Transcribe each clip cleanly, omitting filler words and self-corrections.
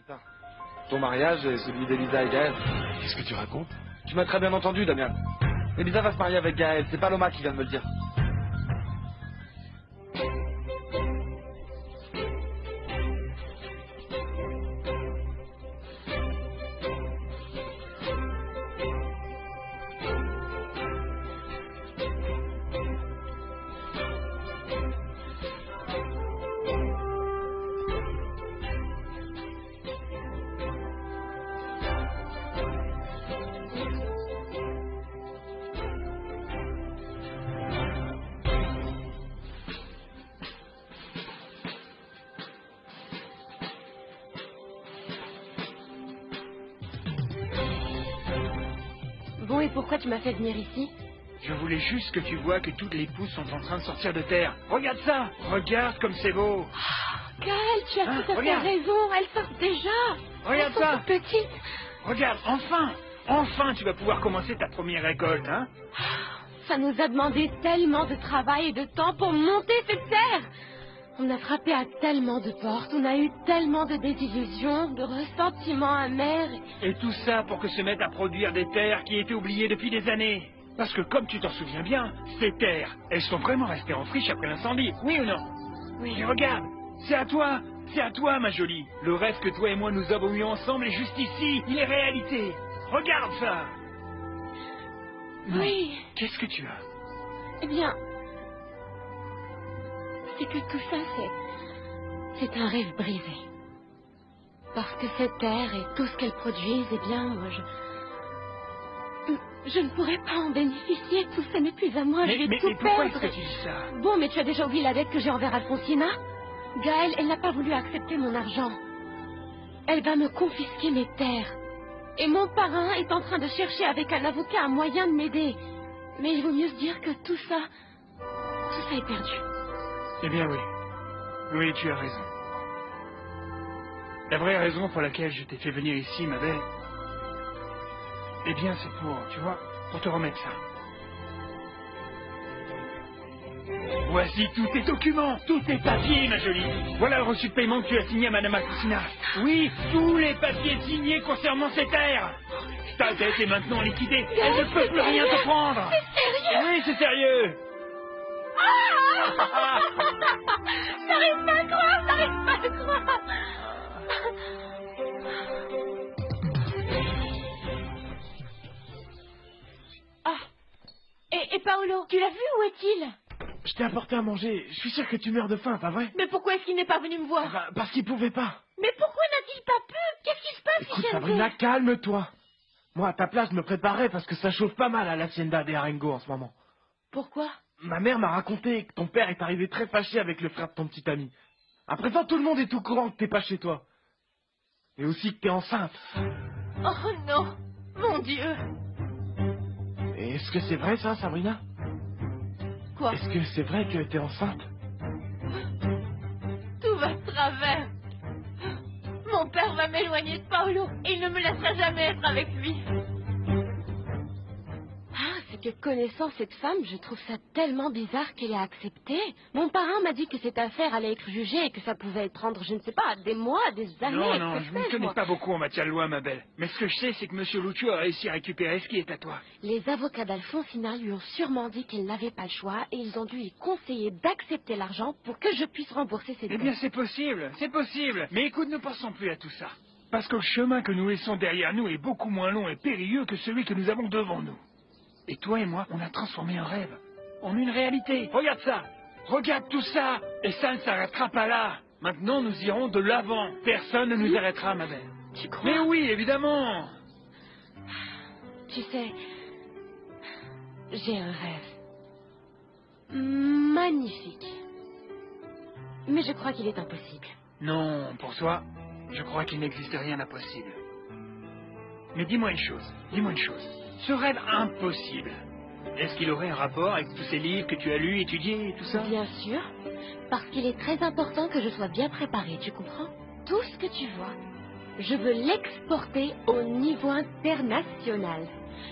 Putain. Ton mariage et celui d'Elisa et Gaël. Qu'est-ce que tu racontes? Tu m'as très bien entendu, Damien. Elisa va se marier avec Gaël, c'est Paloma qui vient de me le dire. Bon, et pourquoi tu m'as fait venir ici? Je voulais juste que tu vois que toutes les pousses sont en train de sortir de terre. Regarde ça! Regarde comme c'est beau! Gaël, tu as Hein, tout à fait regarde. raison, elles sortent déjà. Regarde Elles sont ça. toutes petites. Regarde, enfin! Enfin tu vas pouvoir commencer ta première récolte, hein? Ça nous a demandé tellement de travail et de temps pour monter cette terre. On a frappé à tellement de portes, on a eu tellement de désillusions, de ressentiments amers. Et tout ça pour que se mettent à produire des terres qui étaient oubliées depuis des années. Parce que comme tu t'en souviens bien, ces terres, elles sont vraiment restées en friche après l'incendie, oui ou non? Oui. Et regarde, c'est à toi ma jolie. Le rêve que toi et moi nous avons eu ensemble est juste ici, il est réalité. Regarde ça! Oui. Qu'est-ce que tu as? Eh bien, c'est que tout ça, c'est un rêve brisé. Parce que cette terre et tout ce qu'elle produise, eh bien, moi, je ne pourrais pas en bénéficier. Tout ça n'est plus à moi, je vais tout pourquoi perdre. est-ce que tu dis ça? Bon, mais tu as déjà oublié la dette que j'ai envers Alfonsina? Gaëlle, elle n'a pas voulu accepter mon argent. Elle va me confisquer mes terres. Et mon parrain est en train de chercher avec un avocat un moyen de m'aider. Mais il vaut mieux se dire que tout ça est perdu. Eh bien oui. Oui, tu as raison. La vraie raison pour laquelle je t'ai fait venir ici, ma belle, eh bien c'est pour, tu vois, pour te remettre ça. Voici tous tes documents, tous tes papiers, ma jolie. Voilà le reçu de paiement que tu as signé à Madame Alfonsina. Oui, tous les papiers signés concernant ces terres. Ta dette est maintenant liquidée. Elle ne peut plus rien te prendre. C'est sérieux? Oui, c'est sérieux. Ah J'arrive pas à croire, j'arrive pas à croire. Ah. Et Paolo, tu l'as vu, où est-il? Je t'ai apporté à manger. Je suis sûr que tu meurs de faim, pas vrai? Mais pourquoi est-ce qu'il n'est pas venu me voir? Enfin, parce qu'il pouvait pas. Mais pourquoi n'a-t-il pas pu? Qu'est-ce qui se passe, Écoute, Vicente? Sabrina, calme-toi. Moi, à ta place, je me préparais parce que ça chauffe pas mal à l'Hacienda des Arengo en ce moment. Pourquoi? Ma mère m'a raconté que ton père est arrivé très fâché avec le frère de ton petit ami. À présent, tout le monde est au courant que t'es pas chez toi. Et aussi que t'es enceinte. Oh non, mon Dieu. Et est-ce que c'est vrai ça, Sabrina? Quoi? Est-ce que c'est vrai que t'es enceinte? Tout va de travers. Mon père va m'éloigner de Paolo et il ne me laissera jamais être avec lui. Ah, c'est que connaissant cette femme, je trouve ça tellement bizarre qu'elle ait accepté. Mon parrain m'a dit que cette affaire allait être jugée et que ça pouvait prendre, je ne sais pas, des mois, des années. Non, que je ne sais-je, connais moi. pas beaucoup en matière de loi, ma belle. Mais ce que je sais, c'est que Monsieur Lucio a réussi à récupérer ce qui est à toi. Les avocats d'Alfonsina lui ont sûrement dit qu'elle n'avait pas le choix et ils ont dû lui conseiller d'accepter l'argent pour que je puisse rembourser ses Eh dettes. bien, c'est possible, c'est possible. Mais écoute, ne pensons plus à tout ça. Parce que le chemin que nous laissons derrière nous est beaucoup moins long et périlleux que celui que nous avons devant nous. Et toi et moi, on a transformé un rêve en une réalité. Regarde ça. Regarde tout ça. Et ça ne s'arrêtera pas là. Maintenant, nous irons de l'avant. Personne ne nous arrêtera, ma belle. Tu crois? Mais oui, évidemment. Tu sais, j'ai un rêve magnifique. Mais je crois qu'il est impossible. Non, pour toi, je crois qu'il n'existe rien d'impossible. Mais dis-moi une chose. Ce rêve impossible, est-ce qu'il aurait un rapport avec tous ces livres que tu as lus, étudiés et tout ça? Bien sûr, parce qu'il est très important que je sois bien préparée, tu comprends? Tout ce que tu vois, je veux l'exporter au niveau international.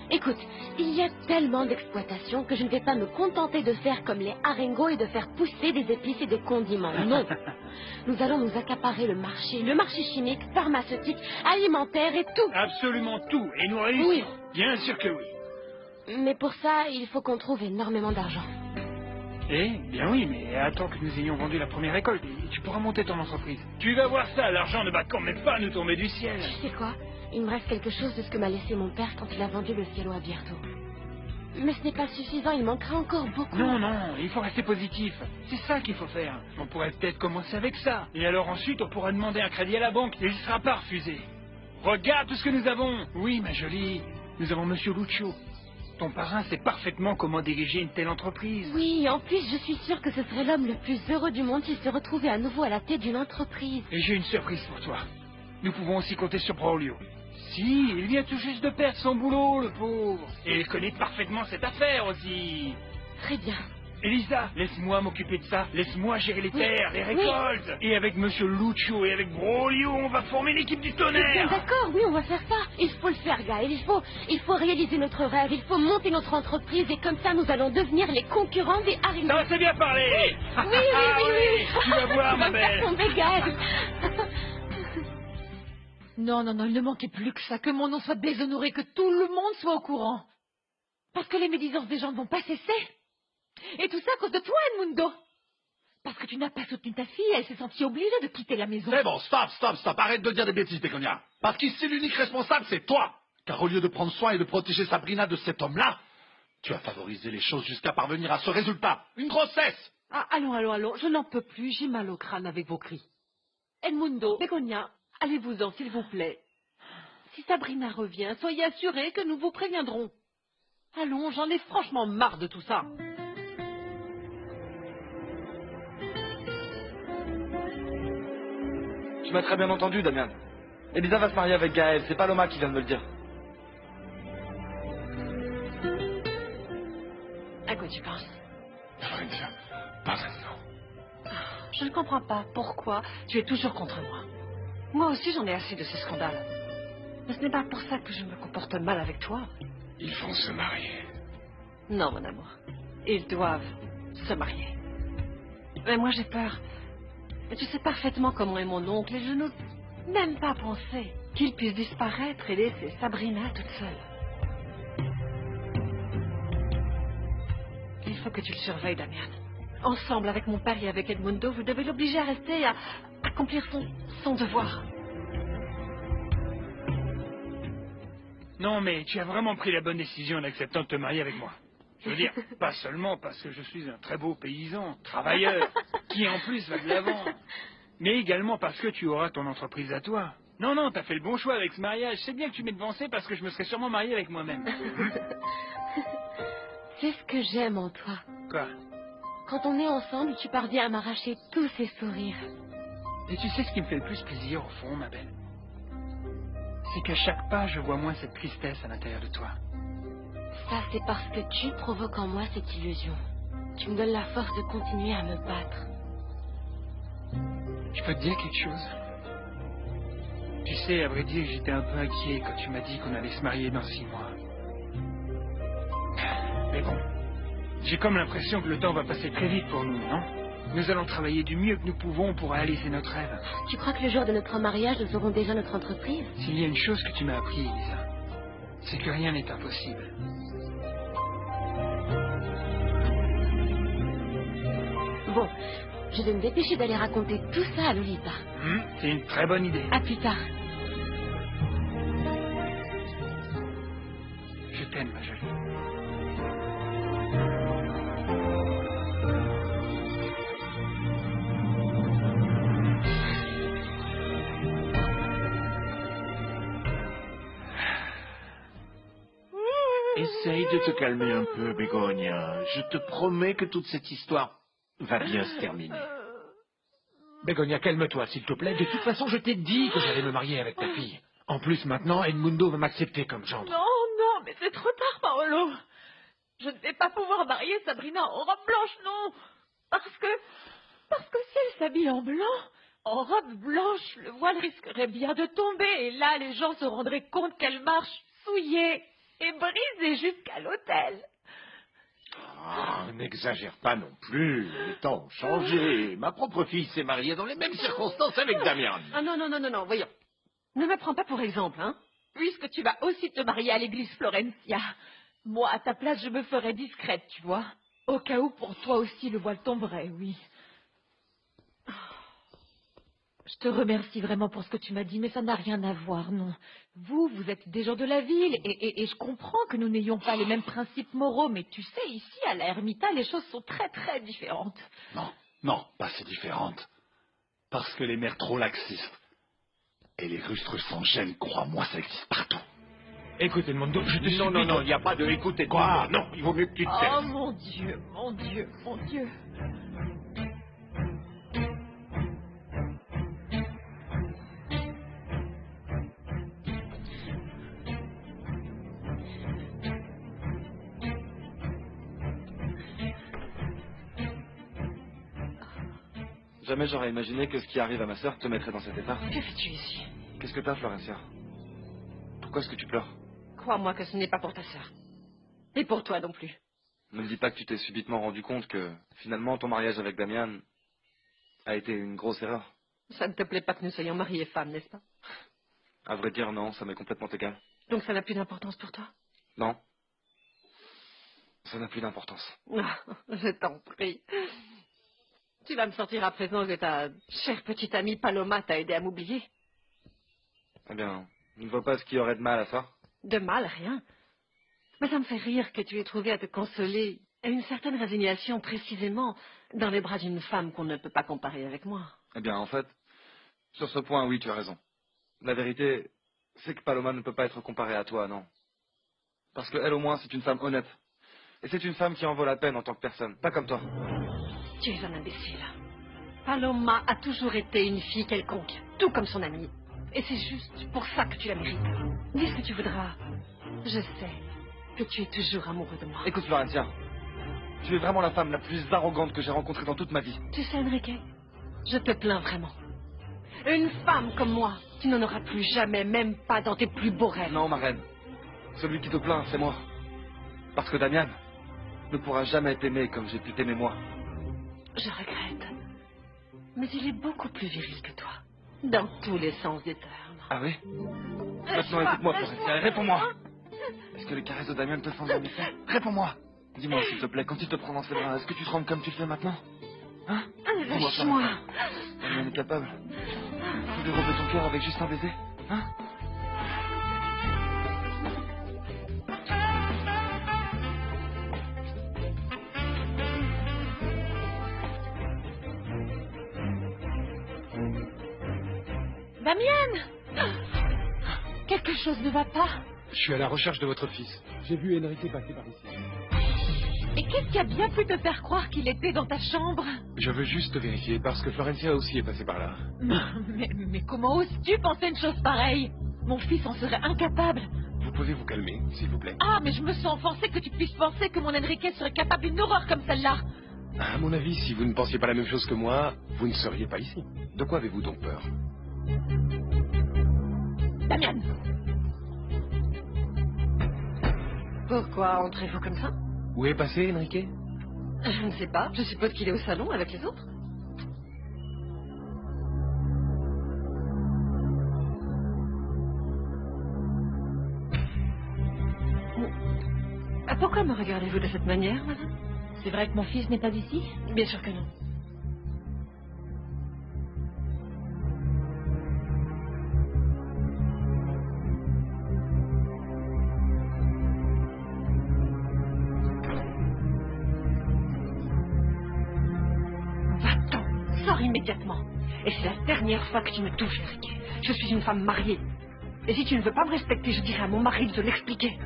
Écoute, il y a tellement d'exploitation que je ne vais pas me contenter de faire comme les haringos et de faire pousser des épices et des condiments. Non. Nous allons nous accaparer le marché chimique, pharmaceutique, alimentaire et tout. Absolument tout. Et nous réussirons. Oui. Bien sûr que oui. Mais pour ça, il faut qu'on trouve énormément d'argent. Eh bien oui, mais attends que nous ayons vendu la première récolte et tu pourras monter ton entreprise. Tu vas voir ça, l'argent ne va quand même pas nous tomber du ciel. Tu sais quoi? Il me reste quelque chose de ce que m'a laissé mon père quand il a vendu le cielo à Birto. Mais ce n'est pas suffisant, il manquera encore beaucoup. Non, non, il faut rester positif. C'est ça qu'il faut faire. On pourrait peut-être commencer avec ça. Et alors ensuite, on pourra demander un crédit à la banque et il ne sera pas refusé. Regarde tout ce que nous avons. Oui, ma jolie, nous avons Monsieur Lucio. Ton parrain sait parfaitement comment diriger une telle entreprise. Oui, en plus, je suis sûre que ce serait l'homme le plus heureux du monde s'il se retrouvait à nouveau à la tête d'une entreprise. Et j'ai une surprise pour toi. Nous pouvons aussi compter sur Braulio. Si, il vient tout juste de perdre son boulot, le pauvre. Et il connaît parfaitement cette affaire aussi. Très bien. Elisa, laisse-moi m'occuper de ça. Laisse-moi gérer les Oui, terres, les oui. récoltes. Et avec Monsieur Lucio et avec Braulio, on va former l'équipe du Bien tonnerre. d'accord, oui, on va faire ça. Il faut le faire, Gaël. Il faut réaliser notre rêve. Il faut monter notre entreprise et comme ça, nous allons devenir les concurrents des haringos. Ça, c'est bien parlé. Oui, oui, oui, oui. Tu vas voir, Tu vas ma me faire belle. tomber, Gaël. Non, non, non, il ne manquait plus que ça, que mon nom soit déshonoré, que tout le monde soit au courant. Parce que les médisances des gens ne vont pas cesser. Et tout ça à cause de toi, Edmundo. Parce que tu n'as pas soutenu ta fille, elle s'est sentie obligée de quitter la maison. C'est bon, stop, arrête de dire des bêtises, Bégonia. Parce qu'ici, l'unique responsable, c'est toi. Car au lieu de prendre soin et de protéger Sabrina de cet homme-là, tu as favorisé les choses jusqu'à parvenir à ce résultat. Une grossesse. Ah, allons, je n'en peux plus, j'ai mal au crâne avec vos cris. Edmundo, Begonia, allez-vous-en, s'il vous plaît. Si Sabrina revient, soyez assurés que nous vous préviendrons. Allons, j'en ai franchement marre de tout ça. Tu m'as très bien entendu, Damian. Elisa va se marier avec Gaël, c'est Paloma qui vient de me le dire. À quoi tu penses? Florentia, pas maintenant. Je ne comprends pas pourquoi tu es toujours contre moi. Moi aussi, j'en ai assez de ces scandales. Mais ce n'est pas pour ça que je me comporte mal avec toi. Ils vont se marier. Non, mon amour. Ils doivent se marier. Mais moi, j'ai peur. Mais tu sais parfaitement comment est mon oncle et je n'ose même pas penser qu'il puisse disparaître et laisser Sabrina toute seule. Il faut que tu le surveilles, Damian. Ensemble, avec mon père et avec Edmundo, vous devez l'obliger à rester, à accomplir son devoir. Non, mais tu as vraiment pris la bonne décision en acceptant de te marier avec moi. Je veux dire, pas seulement parce que je suis un très beau paysan, travailleur, qui en plus va de l'avant, mais également parce que tu auras ton entreprise à toi. Non, non, t'as fait le bon choix avec ce mariage. C'est bien que tu m'aies devancé parce que je me serais sûrement marié avec moi-même. C'est ce que j'aime en toi. Quoi? Quand on est ensemble, tu parviens à m'arracher tous ces sourires. Et tu sais ce qui me fait le plus plaisir au fond, ma belle? C'est qu'à chaque pas, je vois moins cette tristesse à l'intérieur de toi. Ça, c'est parce que tu provoques en moi cette illusion. Tu me donnes la force de continuer à me battre. Je peux te dire quelque chose? Tu sais, à vrai dire, j'étais un peu inquiet quand tu m'as dit qu'on allait se marier dans 6 mois. Mais bon, j'ai comme l'impression que le temps va passer très vite pour nous, non? Nous allons travailler du mieux que nous pouvons pour réaliser notre rêve. Tu crois que le jour de notre mariage, nous aurons déjà notre entreprise? S'il y a une chose que tu m'as appris, Elisa, c'est que rien n'est impossible. Bon, je vais me dépêcher d'aller raconter tout ça à Lolita. C'est une très bonne idée. À plus tard. Je t'aime, ma jolie. Essaye de te calmer un peu, Bégonia. Je te promets que toute cette histoire va bien se terminer. Bégonia, calme-toi, s'il te plaît. De toute façon, je t'ai dit que j'allais me marier avec ta fille. En plus, maintenant, Edmundo va m'accepter comme gendre. Non, mais c'est trop tard, Paolo. Je ne vais pas pouvoir marier Sabrina en robe blanche, non. Parce que si elle s'habille en blanc, en robe blanche, le voile risquerait bien de tomber. Et là, les gens se rendraient compte qu'elle marche souillée. et brisé jusqu'à l'hôtel. Ah, n'exagère pas non plus. Les temps ont changé. Ma propre fille s'est mariée dans les mêmes circonstances avec Damian. Ah non, non, non, non, non, voyons. Ne me prends pas pour exemple, hein. Puisque tu vas aussi te marier à l'église Florencia. Moi, à ta place, je me ferais discrète, tu vois. Au cas où pour toi aussi le voile tomberait, oui. Je te remercie vraiment pour ce que tu m'as dit, mais ça n'a rien à voir, non. Vous êtes des gens de la ville, et je comprends que nous n'ayons pas les mêmes principes moraux, mais tu sais, ici, à la Ermita, les choses sont très, très différentes. Non, non, pas si différentes. Parce que les mères trop laxistes et les rustres sans gêne, crois-moi, ça existe partout. Écoute, Edmondo, je te supplie. Non, non, non, il n'y a pas de écoute. Quoi? Non, il vaut mieux que tu te taisses. Oh, mon Dieu, mon Dieu, mon Dieu. Jamais j'aurais imaginé que ce qui arrive à ma sœur te mettrait dans cet état. Que fais-tu ici? Qu'est-ce que t'as, Florencia? Pourquoi est-ce que tu pleures? Crois-moi que ce n'est pas pour ta sœur. Et pour toi non plus. Ne me dis pas que tu t'es subitement rendu compte que, finalement, ton mariage avec Damian a été une grosse erreur. Ça ne te plaît pas que nous soyons mariés et femmes, n'est-ce pas? À vrai dire, non, ça m'est complètement égal. Donc ça n'a plus d'importance pour toi? Non. Ça n'a plus d'importance. Ah, je t'en prie. Tu vas me sortir à présent que ta chère petite amie Paloma t'a aidé à m'oublier? Eh bien, je ne vois pas ce qu'il y aurait de mal à ça. De mal, rien. Mais ça me fait rire que tu aies trouvé à te consoler à une certaine résignation précisément dans les bras d'une femme qu'on ne peut pas comparer avec moi. Eh bien, en fait, sur ce point, oui, tu as raison. La vérité, c'est que Paloma ne peut pas être comparée à toi, non. Parce qu'elle, au moins, c'est une femme honnête. Et c'est une femme qui en vaut la peine en tant que personne, pas comme toi. Tu es un imbécile. Paloma a toujours été une fille quelconque, tout comme son amie. Et c'est juste pour ça que tu la mérites. Dis ce que tu voudras. Je sais que tu es toujours amoureux de moi. Écoute, Florencia, tu es vraiment la femme la plus arrogante que j'ai rencontrée dans toute ma vie. Tu sais, Enrique, je te plains vraiment. Une femme comme moi, tu n'en auras plus jamais, même pas dans tes plus beaux rêves. Non, ma reine. Celui qui te plaint, c'est moi. Parce que Damian ne pourra jamais t'aimer comme j'ai pu t'aimer moi. Je regrette. Mais il est beaucoup plus viril que toi. Dans tous les sens du terme. Ah oui? Maintenant, écoute-moi, Florencia, et réponds-moi. Est-ce que les caresses de Damian te font un effet? Réponds-moi. Dis-moi, s'il te plaît, quand il te prend dans ses bras, est-ce que tu trembles comme tu le fais maintenant? Hein? Dis-moi, Lâche-moi. Florencia. Damian est capable de dérober ton cœur avec juste un baiser? Hein? Damian! Quelque chose ne va pas. Je suis à la recherche de votre fils. J'ai vu Enrique passer par ici. Et qu'est-ce qui a bien pu te faire croire qu'il était dans ta chambre? Je veux juste vérifier parce que Florencia aussi est passée par là. Mais comment oses-tu penser une chose pareille? Mon fils en serait incapable. Vous pouvez vous calmer, s'il vous plaît? Ah, mais je me sens offensée que tu puisses penser que mon Enrique serait capable d'une horreur comme celle-là. À mon avis, si vous ne pensiez pas la même chose que moi, vous ne seriez pas ici. De quoi avez-vous donc peur? Damian! Pourquoi entrez-vous comme ça? Où est passé Enrique? Je ne sais pas. Je suppose qu'il est au salon avec les autres. Pourquoi me regardez-vous de cette manière, madame? C'est vrai que mon fils n'est pas ici? Bien sûr que non. Va-t'en, sors immédiatement. Et c'est la dernière fois que tu me touches, Enrique. Je suis une femme mariée. Et si tu ne veux pas me respecter, je dirai à mon mari de te l'expliquer.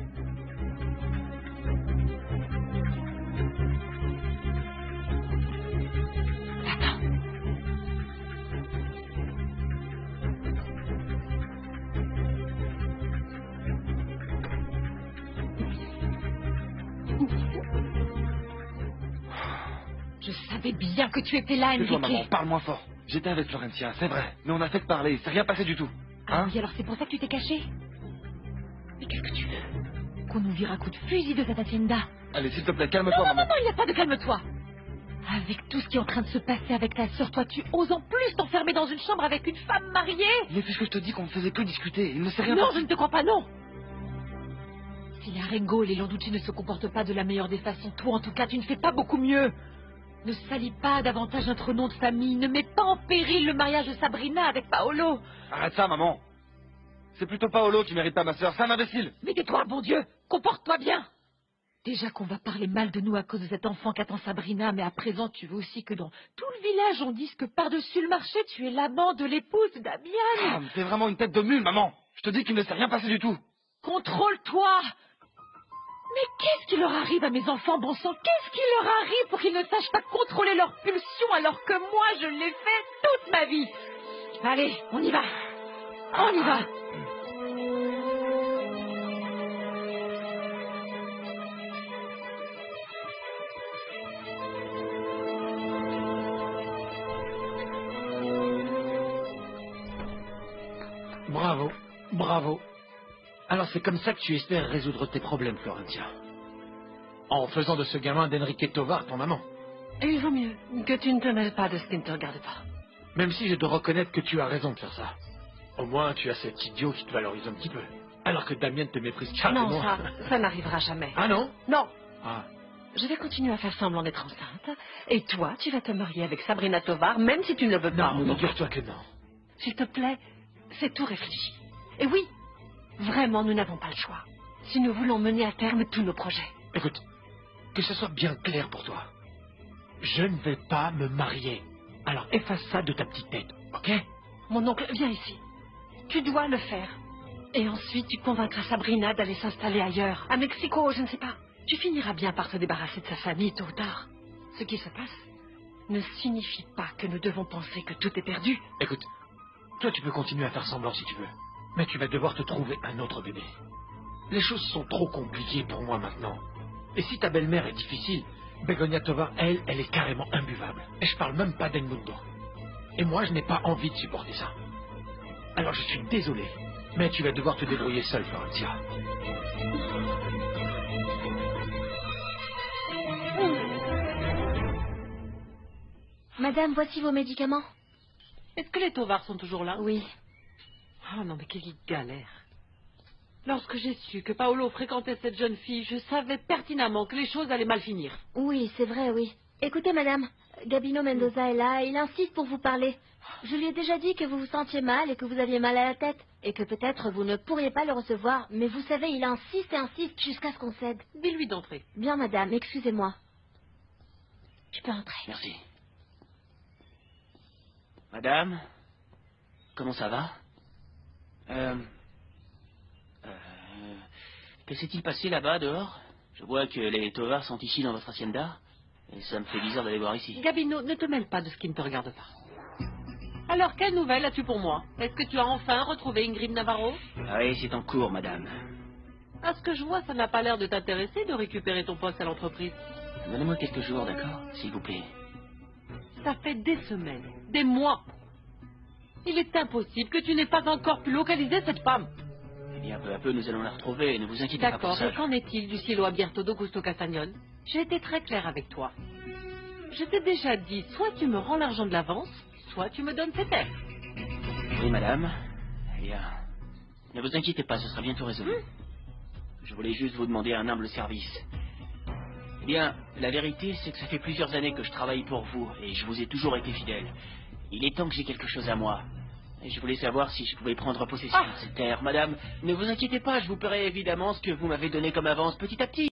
Je savais bien que tu étais là, Tais-toi, maman, Enrique. parle-moi fort. J'étais avec Florencia, c'est vrai. Mais on a fait que parler, il s'est rien passé du tout. Ah Hein? oui, alors c'est pour ça que tu t'es caché? Mais qu'est-ce que tu veux? qu'on nous vire à coups de fusil de cette hacienda. Allez, s'il te plaît, calme-toi, Non, maman. non, il n'y a pas de calme-toi. Avec tout ce qui est en train de se passer avec ta sœur, toi, tu oses en plus t'enfermer dans une chambre avec une femme mariée? Mais puisque je te dis qu'on ne faisait que discuter, il ne sait rien Non, passé. je ne te crois pas, non. Si les Arengo et les Landucci ne se comportent pas de la meilleure des façons, toi, en tout cas, tu ne fais pas beaucoup mieux. Ne salis pas davantage notre nom de famille. Ne mets pas en péril le mariage de Sabrina avec Paolo. Arrête ça, maman. C'est plutôt Paolo qui mérite pas ma sœur, c'est un imbécile. Mais tais-toi, bon Dieu. Comporte-toi bien. Déjà qu'on va parler mal de nous à cause de cet enfant qu'attend Sabrina, mais à présent, tu veux aussi que dans tout le village, on dise que par-dessus le marché, tu es l'amant de l'épouse de Damian. Ah, mais t'es vraiment une tête de mule, maman. Je te dis qu'il ne s'est rien passé du tout. Contrôle-toi. Mais qu'est-ce qui leur arrive à mes enfants, bon sang? Qu'est-ce qui leur arrive pour qu'ils ne sachent pas contrôler leurs pulsions alors que moi, je l'ai fait toute ma vie? Allez, on y va. On y va. Bravo, bravo. Alors c'est comme ça que tu espères résoudre tes problèmes, Florentia. En faisant de ce gamin d'Enrique Tovar ton amant. Et il vaut mieux que tu ne te mêles pas de ce qui ne te regarde pas. Même si je dois reconnaître que tu as raison de faire ça. Au moins tu as cet idiot qui te valorise un petit peu. Alors que Damien te méprise carrément. Non, ça n'arrivera jamais. Ah non? Non. Ah. Je vais continuer à faire semblant d'être enceinte. Et toi, tu vas te marier avec Sabrina Tovar, même si tu ne le veux pas. Non, figure-toi que non. S'il te plaît, c'est tout réfléchi. Et oui, vraiment, nous n'avons pas le choix. Si nous voulons mener à terme tous nos projets. Écoute, que ce soit bien clair pour toi. Je ne vais pas me marier. Alors efface ça de ta petite tête, ok? Mon oncle, viens ici. Tu dois le faire. Et ensuite, tu convaincras Sabrina d'aller s'installer ailleurs. À Mexico, je ne sais pas. Tu finiras bien par te débarrasser de sa famille tôt ou tard. Ce qui se passe ne signifie pas que nous devons penser que tout est perdu. Écoute, toi tu peux continuer à faire semblant si tu veux. Mais tu vas devoir te trouver un autre bébé. Les choses sont trop compliquées pour moi maintenant. Et si ta belle-mère est difficile, Begonia Tovar, elle est carrément imbuvable. Et je parle même pas d'Edmundo. Et moi, je n'ai pas envie de supporter ça. Alors je suis désolé, mais tu vas devoir te débrouiller seule, Florentia. Madame, voici vos médicaments. Est-ce que les Tovar sont toujours là? Oui. Ah non, mais quelle galère. Lorsque j'ai su que Paolo fréquentait cette jeune fille, je savais pertinemment que les choses allaient mal finir. Oui, c'est vrai, oui. Écoutez, madame, Gabino Mendoza est là et il insiste pour vous parler. Je lui ai déjà dit que vous vous sentiez mal et que vous aviez mal à la tête. Et que peut-être vous ne pourriez pas le recevoir. Mais vous savez, il insiste et insiste jusqu'à ce qu'on cède. Dis-lui d'entrer. Bien, madame, excusez-moi. Tu peux entrer. Merci. Madame, comment ça va? Que s'est-il passé là-bas, dehors? Je vois que les Tovar sont ici dans votre hacienda, et ça me fait bizarre d'aller voir ici. Gabino, ne te mêle pas de ce qui ne te regarde pas. Alors, quelle nouvelle as-tu pour moi? Est-ce que tu as enfin retrouvé Ingrid Navarro? Ah oui, c'est en cours, madame. À ce que je vois, ça n'a pas l'air de t'intéresser de récupérer ton poste à l'entreprise. Donnez-moi quelques jours, d'accord? S'il vous plaît. Ça fait des semaines, des mois. Il est impossible que tu n'aies pas encore pu localiser cette femme. Eh bien, peu à peu, nous allons la retrouver, ne vous inquiétez pas pour D'accord, ça. et qu'en est-il du cielo abierto d'Augusto Castagnol? J'ai été très clair avec toi. Je t'ai déjà dit, soit tu me rends l'argent de l'avance, soit tu me donnes ces terres. Oui, madame. Eh bien, ne vous inquiétez pas, ce sera bientôt résolu. Je voulais juste vous demander un humble service. Eh bien, la vérité, c'est que ça fait plusieurs années que je travaille pour vous, et je vous ai toujours été fidèle. Il est temps que j'ai quelque chose à moi. Et je voulais savoir si je pouvais prendre possession de ces terres. Madame, ne vous inquiétez pas, je vous paierai évidemment ce que vous m'avez donné comme avance petit à petit.